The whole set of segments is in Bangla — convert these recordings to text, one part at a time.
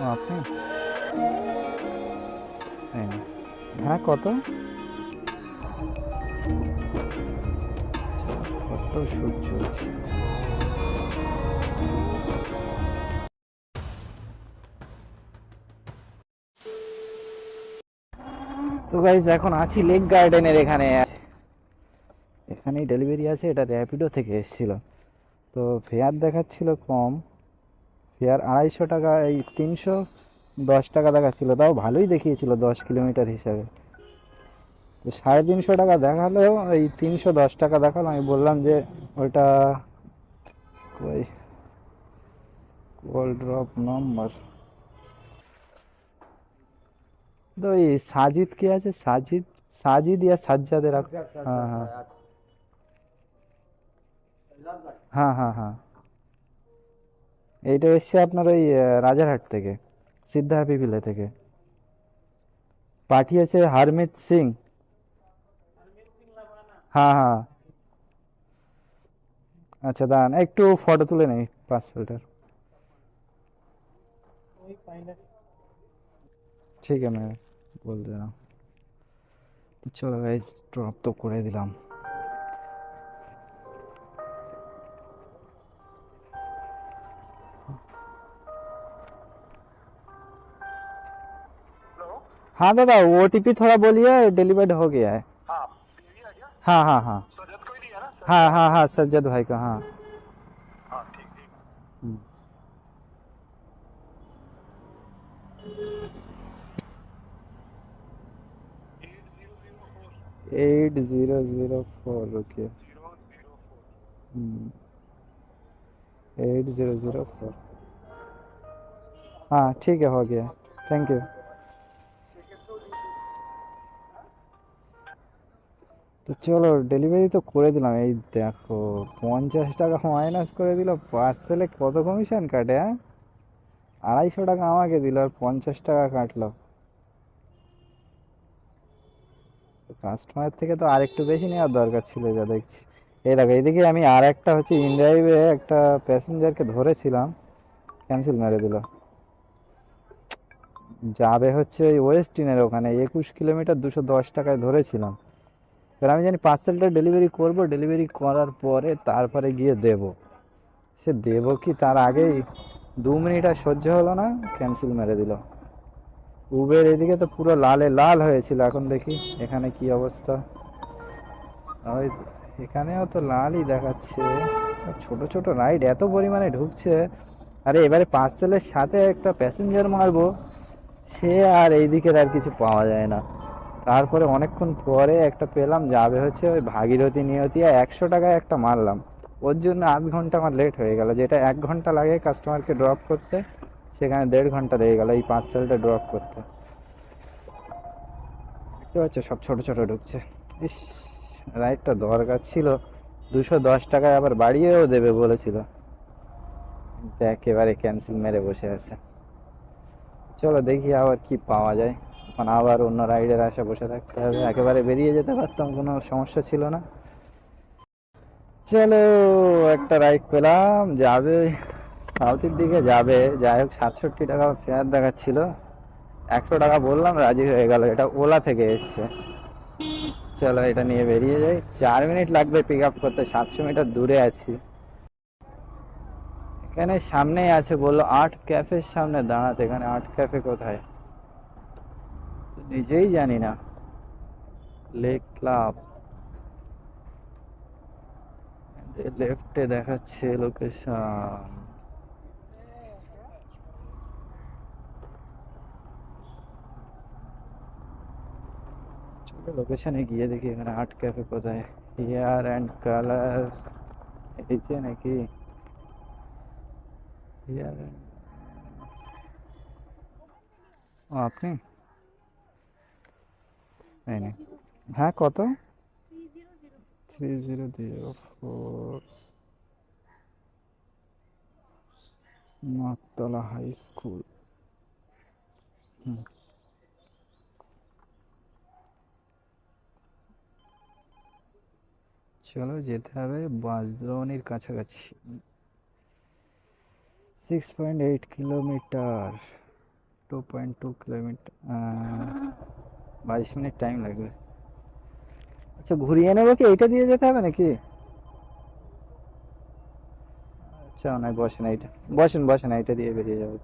ও আপনি? তাই না? হ্যাঁ, কত? কত শুট চলছে? তো গাইজ এখন আছি লেক গার্ডেনের এখানে। এখানেই ডেলিভারি আছে, এটা র্যাপিডো থেকে এসেছিল। তো ফেয়ার দেখাচ্ছিল কম, ফেয়ার 250 টাকা, এই 310 টাকা দেখাচ্ছিল, তাও ভালোই দেখিয়েছিল 10 কিলোমিটার হিসাবে। তো 350 টাকা দেখালেও এই 310 টাকা দেখালো। আমি বললাম যে ওটা ওই কল ড্রপ নম্বর। তো ওই সাজিদ কে আছে, সাজিদ, সাজিদ ইয়া সাজ্জাদের হ্যাঁ হ্যাঁ হ্যাঁ হ্যাঁ হ্যাঁ। এইটা এসছে আপনার ওই রাজারহাট থেকে, সিদ্ধা হ্যাপি ভিলে থেকে পাঠিয়েছে হারমিত সিং। হ্যাঁ হ্যাঁ। আচ্ছা দাঁড়ান, একটু ফটো তুলে নেই পার্সেলটার। ঠিক আছে, मैं बोल दे रहा हूँ। तो चलो गाइस, ड्रॉप तो করে দিলাম। हाँ दादा, ओटीपी थोड़ा बोलिए, डिलीवर्ड हो गया है। हाँ हाँ हाँ हाँ हाँ हाँ, सज्जद भाई का, हाँ। हम्म। 8004, रुकिए। 8004। हाँ ठीक है, हो गया। Thank you. তো চলো ডেলিভারি তো করে দিলাম। এই দেখো, 50 টাকা মাইনাস করে দিল। পার্সেলে কত কমিশন কাটে, হ্যাঁ? 250 টাকা আমাকে দিল আর 50 টাকা কাটলো। কাস্টমার থেকে তো আর একটু বেশি নেওয়ার দরকার ছিল, যা দেখছি। এই দেখো, এদিকে আমি আর একটা হচ্ছে ইনড্রাইভে একটা প্যাসেঞ্জারকে ধরেছিলাম, ক্যান্সেল মেরে দিল। যাবে হচ্ছে ওই ওয়েস্টিনের ওখানে, 21 কিলোমিটার, 210 টাকায় ধরেছিলাম। এবার আমি জানি পার্সেলটা ডেলিভারি করব, ডেলিভারি করার পরে তারপরে গিয়ে দেব। সে দেবো কি তার আগেই 2 মিনিট আর সহ্য হলো না, ক্যান্সেল মেরে দিল। উবের এদিকে তো পুরো লালে লাল হয়েছিল, এখন দেখি এখানে কি অবস্থা। ওই এখানেও তো লালই দেখাচ্ছে। ছোট ছোট রাইড এত পরিমাণে ঢুকছে। আরে এবারে পার্সেলের সাথে একটা প্যাসেঞ্জার মারবো, সে আর এইদিকে আর কিছু পাওয়া যায় না। তারপরে অনেকক্ষণ পরে একটা পেলাম, যাবে হচ্ছে ওই ভাগীরথী নিয়তিয়া, 100 টাকায় একটা মারলাম। ওর জন্য আধ ঘন্টা আমার লেট হয়ে গেল, যেটা 1 ঘন্টা লাগে কাস্টমারকে ড্রপ করতে, সেখানে 1.5 ঘন্টা লেগে গেল এই পার্সেলটা ড্রপ করতে। দেখতে পাচ্ছ সব ছোট ছোট ঢুকছে। ইস, রাইডটা দরকার ছিল। 210 টাকায় আবার বাড়িয়েও দেবে বলেছিল, কিন্তু একেবারে ক্যান্সেল মেরে বসে আছে। চলো দেখি আবার কি পাওয়া যায়। এখন আবার অন্য রাইডের আশা বসে থাকতে হবে। একেবারে বেরিয়ে যেতে পারতাম, কোনো সমস্যা ছিল না। চলো, একটা রাইড পেলাম, যাবে সাউথের দিকে যাবে। যাই হোক, 67 টাকা ফেয়ার দেখাচ্ছিল। 100 টাকা বললাম, রাজি হয়ে গেল। এটা ওলা থেকে এসছে। চলো এটা নিয়ে বেরিয়ে যাই। 4 মিনিট লাগবে পিক আপ করতে, 700 মিটার দূরে আছি। এখানে সামনেই আছে, বললো আর্ট ক্যাফের সামনে দাঁড়াতে। এখানে আর্ট ক্যাফে কোথায় তো নিজেই জানি না। লেক ক্লাব লেফটে দেখাচ্ছে লোকেশন। চলো লোকেশনে গিয়ে দেখি এখানে আর্ট ক্যাফে কোথায়। হেয়ার অ্যান্ড কালার, এই যে নাকি? হেয়ার, ও আপনি? এই নে। হ্যাঁ কত? 3004, নর্থতলা হাই স্কুল। হুম, চলো যেতে হবে বাঁশদ্রোণীর কাছাকাছি। 6.8 কিলোমিটার, 2.2 কিলোমিটার, 22 মিনিট টাইম লাগবে। আচ্ছা, ঘুরিয়ে নেবো কি? এইটা দিয়ে যেতে হবে নাকি? আচ্ছা, নয় বসেন, এইটা বসেন বসেন, এইটা দিয়ে বেরিয়ে যাবো।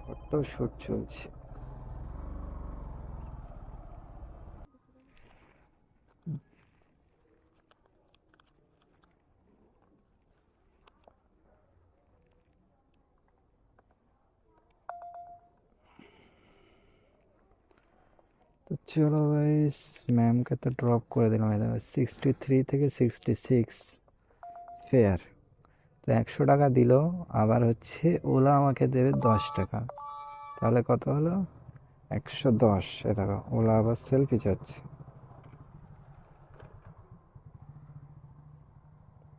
ফটো শুট চলছে। তো চলো ভাই, ম্যামকে তো ড্রপ করে দিলাম। 63 থেকে 66 ফেয়ার। তো 100 টাকা দিল। আবার হচ্ছে ওলা আমাকে দেবে 10 টাকা। তাহলে কত হলো? 110। এ দেখো, ওলা আবার সেলফি চাচ্ছে।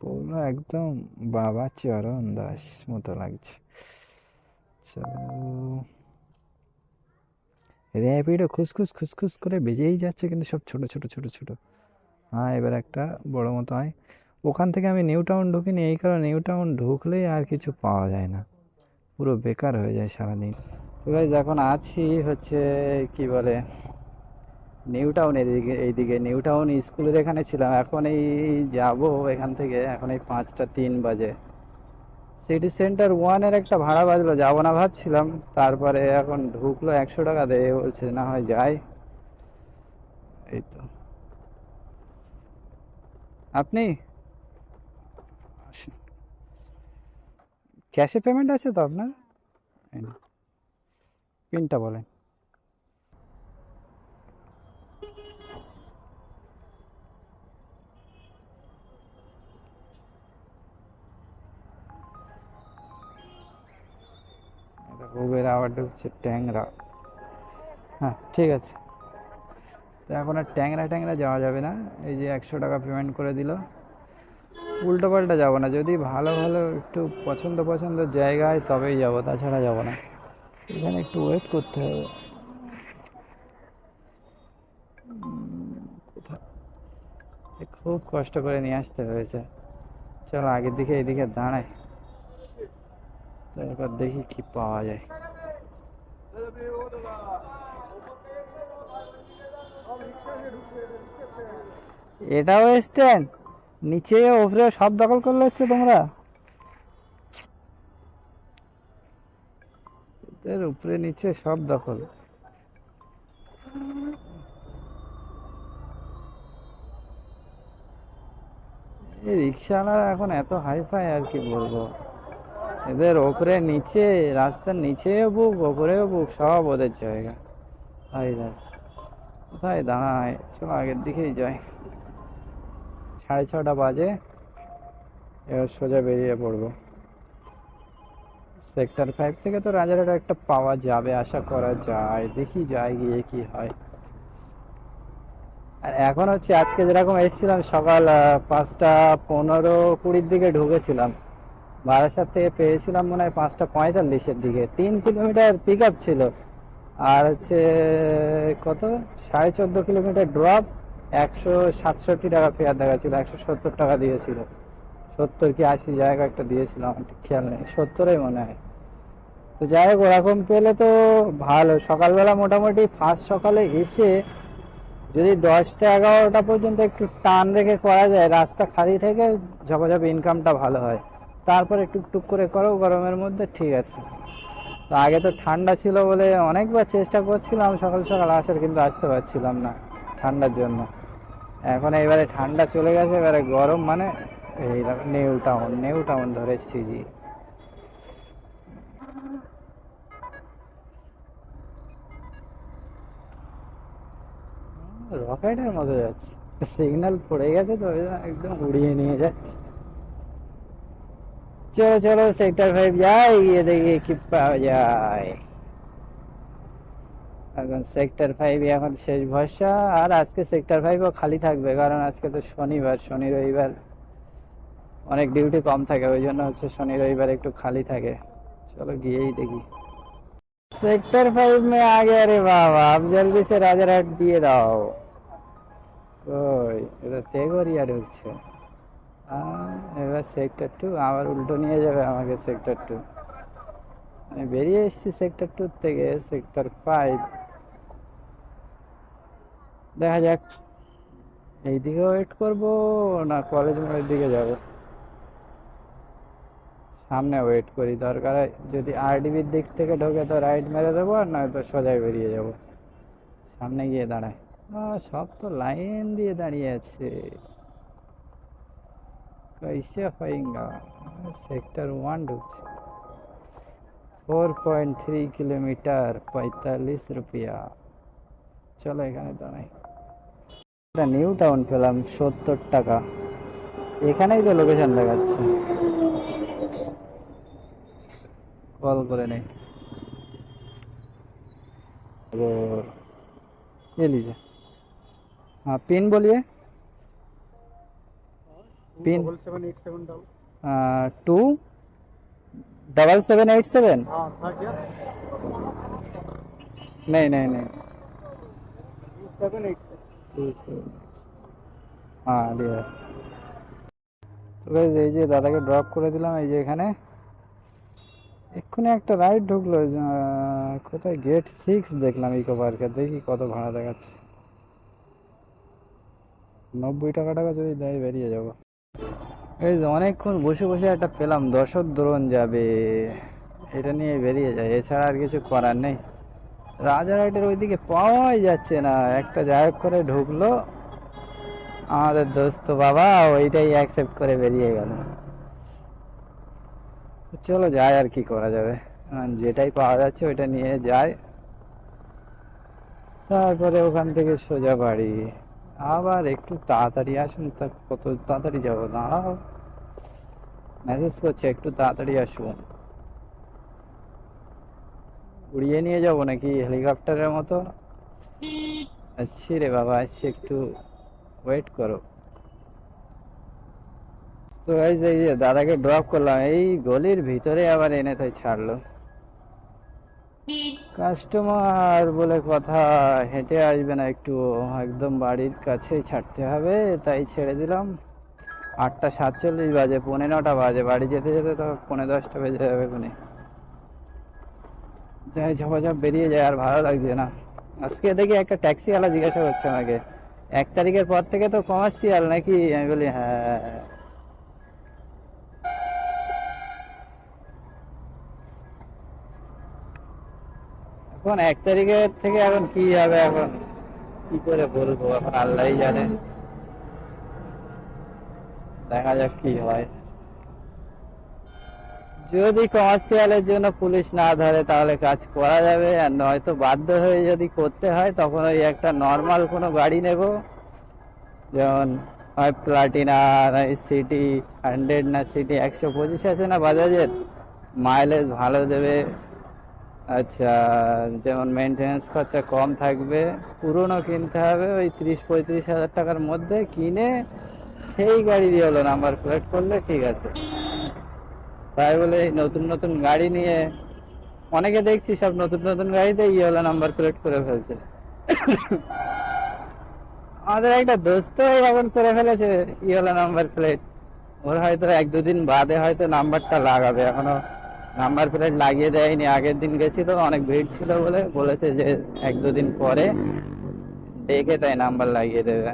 পুরো একদম বাবা চরণ দাস মতো লাগছে। চলো, র্যাপিডো খুসখুস খুসখুস করে বেজেই যাচ্ছে, কিন্তু সব ছোট ছোট ছোট ছোট। হ্যাঁ, এবার একটা বড় মতো হয়। ওখান থেকে আমি নিউ টাউন ঢুকিনি, এই কারণে নিউ টাউন ঢুকলেই আর কিছু পাওয়া যায় না, পুরো বেকার হয়ে যায় সারাদিন। তো গাইস, এখন আছি হচ্ছে কি বলে, নিউ টাউন। এদিকে, এইদিকে নিউ টাউন স্কুলের এখানে ছিলাম। এখন এই যাব এখান থেকে, এখন এই 5টা 3 বাজে। সিটি সেন্টার 1-এর একটা ভাড়া বাজলো, যাবো না ভাবছিলাম। তারপরে এখন ঢুকলো, 100 টাকা দেয় বলছে, না হয় যাই। এই তো। আপনি ক্যাশে পেমেন্ট আছে তো আপনার? পিনটা বলেন। উবের আবার ঢুকছে ট্যাংরা। হ্যাঁ, ঠিক আছে। তো এখন আর ট্যাংরা ট্যাংরা যাওয়া যাবে না। এই যে 100 টাকা পেমেন্ট করে দিল, উল্টো পাল্টা যাবো না। যদি ভালো ভালো একটু পছন্দ পছন্দ জায়গায় তবেই যাবো, তাছাড়া যাবো না। এখানে একটু ওয়েট করতে হবে। কোথায়? খুব কষ্ট করে নিয়ে আসতে হয়েছে। চলো আগের দিকে, এদিকে দাঁড়াই, তারপর দেখি কি পাওয়া যায়। এটাও স্ট্যান্ড? নিচে ওপরে সব দখল করলে হচ্ছে তোমরা? এদের উপরে নিচে সব দখল। এই রিক্সাওয়ালারা এখন এত হাই ফাই, আর কি বলবো। এদের ওপরে নিচে, রাস্তার নিচেও বুক, ওপরেও বুক, সব ওদের জায়গা। তাই দেখ, কোথায় দাঁড়ায়? চলো আগের দিকেই যাই। 6:30 বাজে, এবার সোজা বেরিয়ে পড়বো। সেক্টর 5 থেকে তো রাজারহাট একটা পাওয়া যাবে, আশা করা যায়। দেখি যাই, গিয়ে কি হয়। আর এখন হচ্ছে, আজকে যেরকম এসেছিলাম সকাল 5টা 15-20 দিকে ঢুকেছিলাম। বারাসাত থেকে পেয়েছিলাম মনে হয় 5টা 45-এর দিকে। 3 কিলোমিটার পিক আপ ছিল। আর হচ্ছে কত, 14.5 কিলোমিটার ড্রপ। 167 টাকা ফেয়ার দেখাচ্ছিল, 170 টাকা দিয়েছিল। 70 কি 80 জায়গা একটা দিয়েছিল, আমার ঠিক খেয়াল নেই, 70-ই মনে হয়। তো যাই হোক, ওরকম পেলে তো ভালো। সকালবেলা মোটামুটি ফার্স্ট সকালে এসে যদি 10টা 11টা পর্যন্ত একটু টান রেখে করা যায়, রাস্তা খালি থেকে, ঝপাঝপ ইনকামটা ভালো হয়। তারপরে টুকটুক করে করো গরমের মধ্যে, ঠিক আছে। তো আগে তো ঠান্ডা ছিল বলে অনেকবার চেষ্টা করছিলাম সকাল সকাল আসার, কিন্তু আসতে পারছিলাম না ঠান্ডার জন্য। এখন এবারে ঠান্ডা চলে গেছে, এবারে গরম মানে এই নিউ টাউন, নিউ টাউন ধরে সিজি। রকেটের মতো যাচ্ছে। সিগন্যাল পড়ে গেছে তো ওই জন্য একদম উড়িয়ে নিয়ে যাচ্ছে। চলো চলো, সেক্টর 5 যাই, গিয়ে দেখি কি পাওয়া যায়। এখন সেক্টর 5 এখন শেষ ভরসা। আর আজকে সেক্টর 5ও খালি থাকবে, কারণ আজকে তো শনিবার, শনি রবিবার অনেক ডিউটি কম থাকে, ওই জন্য হচ্ছে শনি রবিবার একটু খালি থাকে। चलो गए ही देखी। सेक्टर 5 में आ गया रे बाबा, अब जल्दी से राजा राट दिए दाओ। ओए কই, এটা তেঘরিয়া ঢুকছে। এবার সেক্টর 2 আবার উল্টো নিয়ে যাবে আমাকে সেক্টর 2। আমি বেরিয়ে এসেছি সেক্টর 2 থেকে, সেক্টর 5। দেখা যাক এইদিকে ওয়েট করব না কলেজ মোড়ের দিকে যাব। সামনে ওয়েট করি, দরকার হয় যদি আরডিবির দিক থেকে ঢোকে তো রাইট মেরে দেবো, আর নয়তো সোজাই বেরিয়ে যাব। সামনে গিয়ে দাঁড়ায়, সব তো লাইন দিয়ে দাঁড়িয়ে আছে। कैसे होएगा। सेक्टर 1 ঢুকছে। 4.3 কিলোমিটার, 45 রুপিয়া। চলো এখানে দাঁড়াই। একটা নিউ টাউন পেলাম 70 টাকা। এখানেই তো লোকেশন দেখাচ্ছে, কল করে নেই। और ये लीजिए। हाँ पिन बोलिए। पिन 7787। हाँ था क्या? नहीं नहीं नहीं। 787। 27। हाँ লিয়া। তো গাইস এই যে দাদাকে ড্রপ করে দিলাম এই যে এখানে। এক্ষুনি একটা রাইড ঢুকলো, কোথায় গেট 6 দেখলাম ইকো পার্কে। দেখি কত ভাড়া দেখাচ্ছে। 90 টাকা যদি দেয় বেরিয়ে যাবো। এই যে অনেকক্ষণ বসে বসে একটা পেলাম, দশদ্রোণ যাবে, এটা নিয়ে বেরিয়ে যায়, এছাড়া আর কিছু করার নেই। রাজারহাটের ওইদিকে পাওয়াই যাচ্ছে না। একটা যাই করে ঢুকলো আমাদের দোস্ত বাবা, ওইটাই অ্যাকসেপ্ট করে বেরিয়ে গেল। চলো যাই, আর কি করা যাবে, যেটাই পাওয়া যাচ্ছে ওইটা নিয়ে যায়। তারপরে ওখান থেকে সোজা বাড়ি। আবার একটু তাড়াতাড়ি আসুন। তা কত তাড়াতাড়ি যাবো, দাঁড়াও, মেসেজ করছে একটু তাড়াতাড়ি আসুন। উড়িয়ে নিয়ে যাবো নাকি হেলিকপ্টারের মতো? আসছি রে বাবা, আসছি, একটু ওয়েট করো। তো এই যে দাদাকে ড্রপ করলাম, এই গলির ভিতরে আবার এনে তাই ছাড়লো। কাস্টমার বলে কথা, হেঁটে আসবে না, একটু একদম বাড়ির কাছেই ছাড়তে হবে, তাই ছেড়ে দিলাম। 8টা 47 বাজে, 9:45 বাজে, বাড়ি যেতে যেতে তো 9:45 বেজে যাবে। যাই ঝপাঝপ বেরিয়ে যায়, আর ভালো লাগছে না। আজকে দেখি একটা ট্যাক্সিওয়ালা জিজ্ঞাসা করছে আমাকে, 1 তারিখের পর থেকে তো কমার্শিয়াল নাকি? আমি বলি হ্যাঁ। এখন 1 তারিখের থেকে এখন কি হবে, এখন কি করে বলবো, এখন আল্লাহই জানে। দেখা যাক কি হয়। যদি কমার্শিয়ালের জন্য পুলিশ না ধরে তাহলে কাজ করা যাবে, আর নয়তো বাধ্য হয়ে যদি করতে হয় তখন ওই একটা নর্মাল কোনো গাড়ি নেব, যেমন হয় প্লাটিনা না সিটি 100 না সিটি 125 আছে না বাজাজের, মাইলেজ ভালো দেবে। আচ্ছা, যেমন মেনটেন্যান্স খরচা কম থাকবে। পুরনো কিনতে হবে, ওই 30-35 হাজার টাকার মধ্যে কিনে সেই গাড়ি দিয়ে হলো নাম্বার প্লেট করলে ঠিক আছে। তাই বলে এই নতুন নতুন গাড়ি নিয়ে অনেকে দেখছি সব নতুন নতুন গাড়িতে ইয়েলো নাম্বার প্লেট করে ফেলছে। আমাদের একটা দোস্ত এখন করে ফেলেছে ইয়েলো নাম্বার প্লেট। ওর হয়তো 1-2 দিন বাদে হয়তো নাম্বারটা লাগাবে, এখনো নাম্বার প্লেট লাগিয়ে দেয়নি। আগের দিন গেছিল, অনেক ভিড় ছিল বলে বলেছে যে 1-2 দিন পরে দেখে তাই নাম্বার লাগিয়ে দেবে।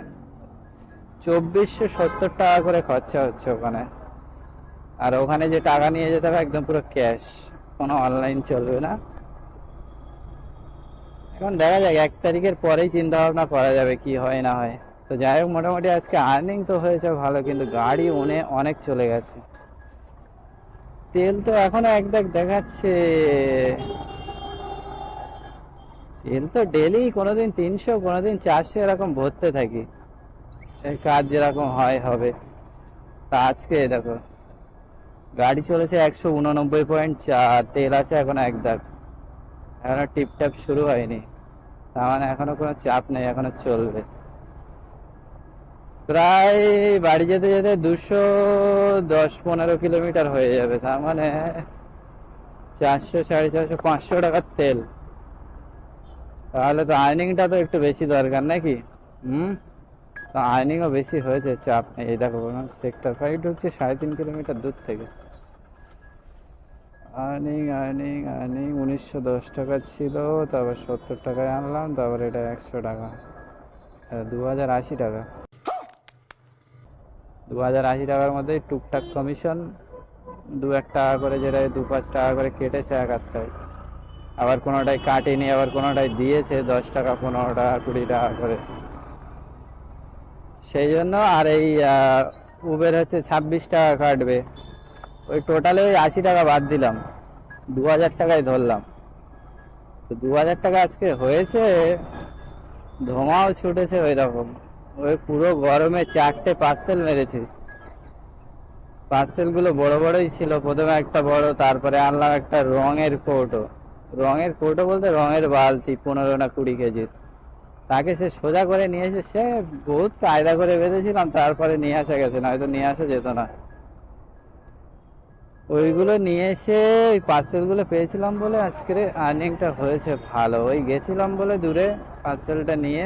2470 টাকা করে খরচা হচ্ছে ওখানে। আর ওখানে যে টাকা নিয়ে যেতে হবে একদম পুরো ক্যাশ, কোনো অনলাইন চলবে না। এখন দেখা যাক, 1 তারিখের পরেই চিন্তা ভাবনা করা যাবে কি হয় না হয়। তো যাই হোক, মোটামুটি আজকে আর্নিং তো হয়েছে ভালো, কিন্তু গাড়ি অনেক চলে গেছে। তেল তো এখনো একদাক দেখাচ্ছে। তেল তো ডেলি কোনোদিন 300 কোনোদিন 400 এরকম ভরতে থাকি, এই কাজ যেরকম হয় হবে। তা আজকে দেখো গাড়ি চলেছে 189.4, তেল আছে এখন একদাক, এখনো টিপটাপ শুরু হয়নি। তার মানে এখনো কোনো চাপ নেই, এখনো চলবে। প্রায় বাড়ি যেতে যেতে 210-15 কিলোমিটার হয়ে যাবে, তার মানে 400, 450, 500 টাকার তেল। তাহলে তো আর্নিংটা তো একটু বেশি দরকার নাকি? হুম। তো আর্নিংও বেশি হয়েছে, চাপ নেই। এই দেখো সেক্টর 5 ঢুকছে 3.5 কিলোমিটার দূর থেকে। আর্নিং আর্নিং আর্নিং 1910 টাকা ছিল, তারপর 70 টাকায় আনলাম, তারপর এটা 100 টাকা, 2080 টাকা। 2080 টাকার মধ্যে টুকটাক কমিশন 2-1 টাকা করে, যেটা 2-5 টাকা করে কেটেছে এক আধটায়, আবার কোনোটাই কাটেনি, আবার কোনোটাই দিয়েছে 10 টাকা 15 টাকা 20 টাকা করে। সেই জন্য আর এই উবের হচ্ছে 26 টাকা কাটবে, ওই টোটালে ওই 80 টাকা বাদ দিলাম, 2000 টাকায় ধরলাম। তো 2000 টাকা আজকে হয়েছে, ধোঁয়াও ছুটেছে ওই রকম। ওই পুরো গরমে 4টে পার্সেল মেরেছি। পার্সেল গুলো বড় বড়ই ছিল, প্রথমে একটা বড়, তারপরে আনলাম একটা রঙের কৌটো। রঙের কৌটো বলতে রঙের বালতি 15 না 20 কেজির। তাকে সে সোজা করে নিয়ে এসে, সে বহুত কায়দা করে বেঁধেছিলাম, তারপরে নিয়ে আসা গেছে, নয়তো নিয়ে আসা যেত না। ওইগুলো নিয়ে এসে ওই পার্সেল গুলো পেয়েছিলাম বলে আজকের আর্নিংটা হয়েছে ভালো। ওই গেছিলাম বলে দূরে পার্সেলটা নিয়ে,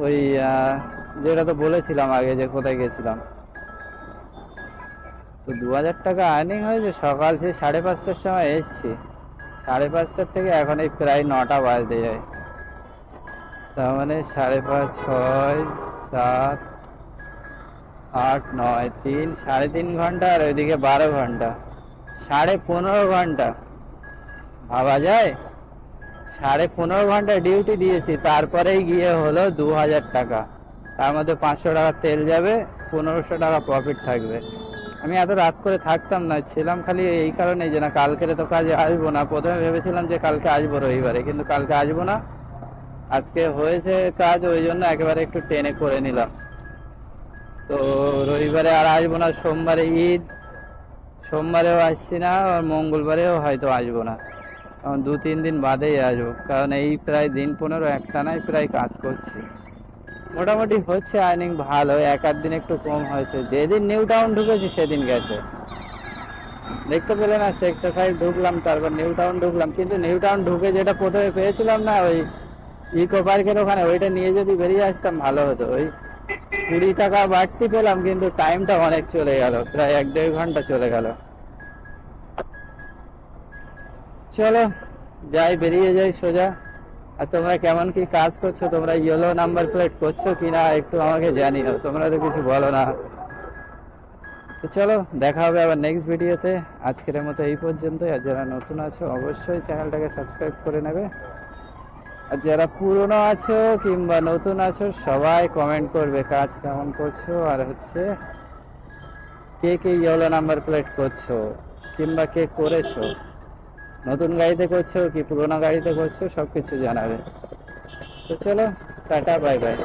ওই যেটা তো বলেছিলাম আগে যে কোথায় গেছিলাম। তো 2000 টাকা আর্নিং হয়েছে। সকাল সে 5:30টার সময় এসছি, 5:30টার থেকে এখন এই প্রায় 9টা বাজতে যায়। তার মানে 5:30, 6, 7, 8, 9, 3, 3.5 ঘন্টা, আর ওইদিকে 12 ঘন্টা, 15.5 ঘন্টা। ভাবা যায়, 15.5 ঘন্টা ডিউটি দিয়েছি, তারপরেই গিয়ে হলো 2000 টাকা। তার মধ্যে 500 টাকা তেল যাবে, 1500 টাকা প্রফিট থাকবে। আমি এত রাত করে থাকতাম না, ছিলাম খালি এই কারণে যে না কালকে তো কাজে আসবো না। প্রথমে ভেবেছিলাম যে কালকে আসবো রবিবারে, কিন্তু কালকে আসবো না। আজকে হয়েছে কাজ, ওই জন্য একেবারে একটু টেনে করে নিলাম। তো রবিবারে আর আসবো না, সোমবারে ঈদ, সোমবারেও আসছি না, আর মঙ্গলবারেও হয়তো আসবো না, 2-3 দিন বাদেই আসবো। কারণ এই প্রায় দিন 15 একটানাই প্রায় কাজ করছি। মোটামুটি হচ্ছে আর্নিং ভালো, 1-8 দিন একটু কম হয়েছে। যেদিন নিউ টাউন ঢুকেছি সেদিন গেছে। দেখতে পেলে না, সেক্টর 5 ঢুকলাম, তারপর নিউ টাউন ঢুকলাম, কিন্তু নিউ টাউন ঢুকে যেটা প্রথমে পেয়েছিলাম না, ওই ইকো পার্কের ওখানে, ওইটা নিয়ে যদি বেরিয়ে আসতাম ভালো হতো। ওই 20 টাকা বাড়তি পেলাম, কিন্তু টাইমটা অনেক চলে গেল, প্রায় 1-1.5 ঘন্টা চলে গেল। চলো যাই, বেরিয়ে যাই সোজা। আর তোমরা কেমন কি কাজ করছো, তোমরা ইয়েলো নাম্বার প্লেট করছো কিনা একটু আমাকে জানিও, তোমরা তো কিছু বলো না। তো চলো, দেখা হবে আবার নেক্সট ভিডিওতে। আজকের মতো এই পর্যন্তই। আর যারা নতুন আছো অবশ্যই চ্যানেলটাকে সাবস্ক্রাইব করে নেবে। আর যারা পুরনো আছো কিংবা নতুন আছো সবাই কমেন্ট করবে কাজ কেমন করছো, আর হচ্ছে কে কে ইয়েলো নাম্বার প্লেট করছো কিংবা কে করেছো, নতুন গাড়িতে করছো কি পুরোনো গাড়িতে করছো, সবকিছু জানাবে। তো চলো, টাটা, বাই বাই।